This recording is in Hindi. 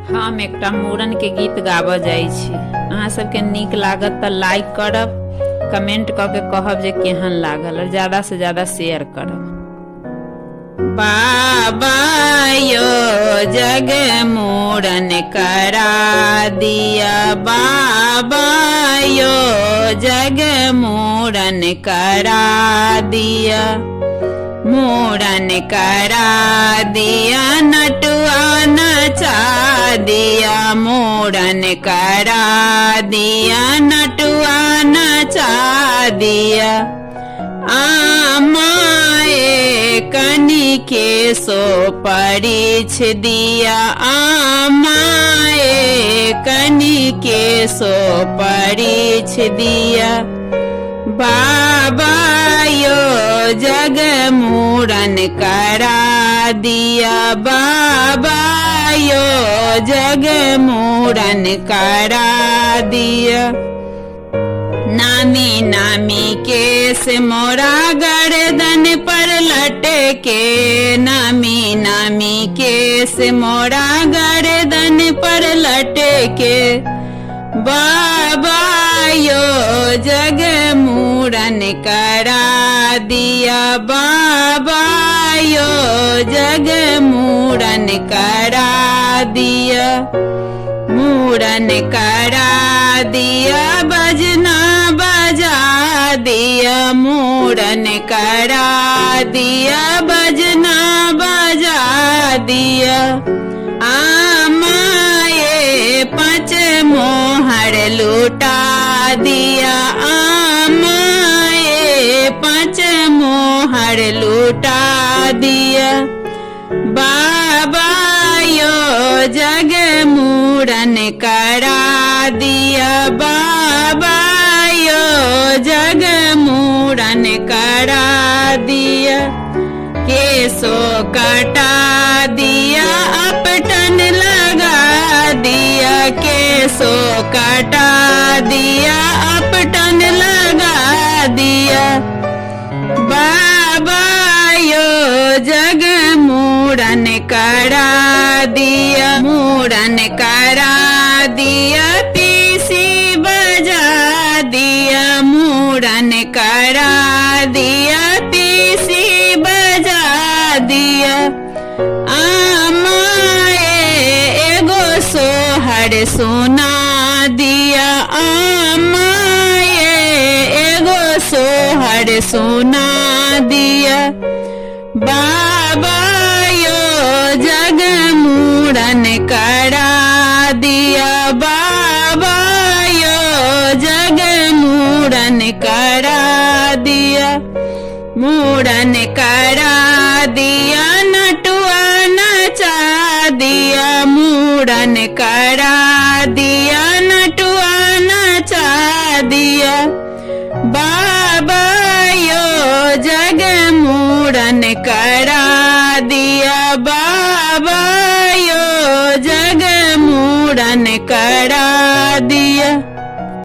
हम एकटा मूड़न के गीत गाबऽ जाइ छी। अहाँ सबके नीक लागत तऽ लाइक करब, कमेंट कऽ के कहब जे केहन लागल और ज्यादा से ज्यादा शेयर करब। बाबा यो जग मूड़न करा दिया, बाबा यो जग मूड़न करा दिया, मूड़न करा दिया, नटुआ नचा दिया, मूड़न करा दिया, नटुआ नचा दिया। आमाए कनी के सो परिछ दिया, आमाए कनी के सो परिछ दिया। बाबा यो जग मूड़न करा दिया, बाबा यो जग मूड़न करा दिया। नामी नामी केस मोरा गर्दन पर लटके, नामी नामी केस मोरा गर्दन पर लटके। बाबा यो जग मूड़न करा दिया, बाबा यो जग मूड़न करा दिया, मूड़न करा दिया, बजना बजा दिया, मूड़न करा दिया, बजना बजा दिया। आमाए पाँच मोहर लूटा दिया, आमाए पाँच मोहर लूटा दिया। बाबा यो जग मूड़न करा दिया, बाबा यो जग मूड़न करा दिया। केसो कटा दिया, अपटन लगा दिया, केसो कटा दिया, अपटन लगा दिया। बाबा यो जग मूड़न करा दिया, मूड़न करा दिया, तीसी बजा दिया, मूड़न करा दिया, तीसी बजा दिया। आमाए एगो सोहर सुना दिया, आमाए एगो सोहर सुना दिया। बाबा यो जग मूड़न करा दिया, बाबा यो जग मूड़न करा दिया, मूड़न करा दिया, नटुआ नचा दिया, मूड़न करा दिया, नटुआ नचा दिया। बाबा यो जग मूड़न करा